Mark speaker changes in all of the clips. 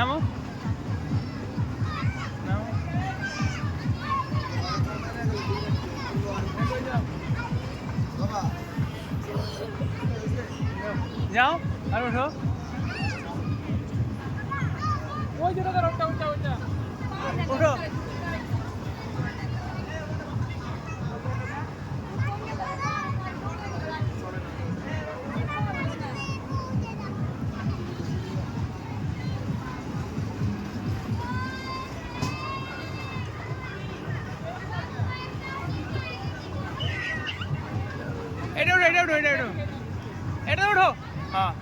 Speaker 1: নামো নামো যাও আর ওঠো ওই যেটা ওটা ওটা ওটা ওঠো এটা ওঠো এটা ওঠো এটা ওঠো এটা ওঠো হ্যাঁ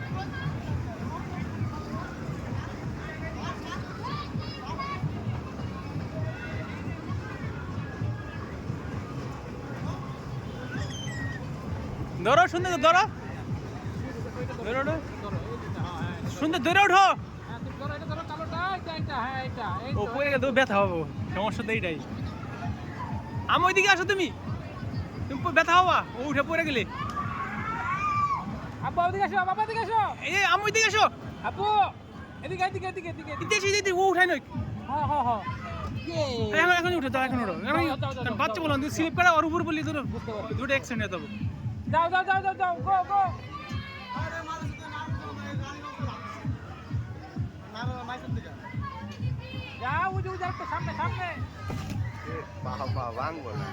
Speaker 1: ধরো সুন্দর ধরো ধরে ওঠো সুন্দর ধরে ওঠো ও পড়ে গেলে ব্যথা হবো সমস্যা তো এইটাই আমি ওইদিকে আসো তুমি তুমি ব্যথা হবা ও উঠে পড়ে গেলে
Speaker 2: আব্বু ওদিকে আসো বাবা এদিকে আসো
Speaker 1: এই আমি ওইদিকে আসো
Speaker 2: আব্বু এদিকে এদিকে এদিকে এদিকে
Speaker 1: এদিকে এসে এদিকে ও উঠাই নয়
Speaker 2: হ্যাঁ হ্যাঁ হ্যাঁ
Speaker 1: এখন এখন উঠো তো এখন উঠো বাচ্চা বললাম তুই স্লিপ করে ওর উপর বললি তোর দুটো অ্যাক্সিডেন্ট হয়ে যাবো
Speaker 2: যাও যাও যাও যাও যাও গো গো যাও ওই যে একটু সামনে সামনে
Speaker 3: বাবা ভাঙবো না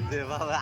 Speaker 3: যে বাবা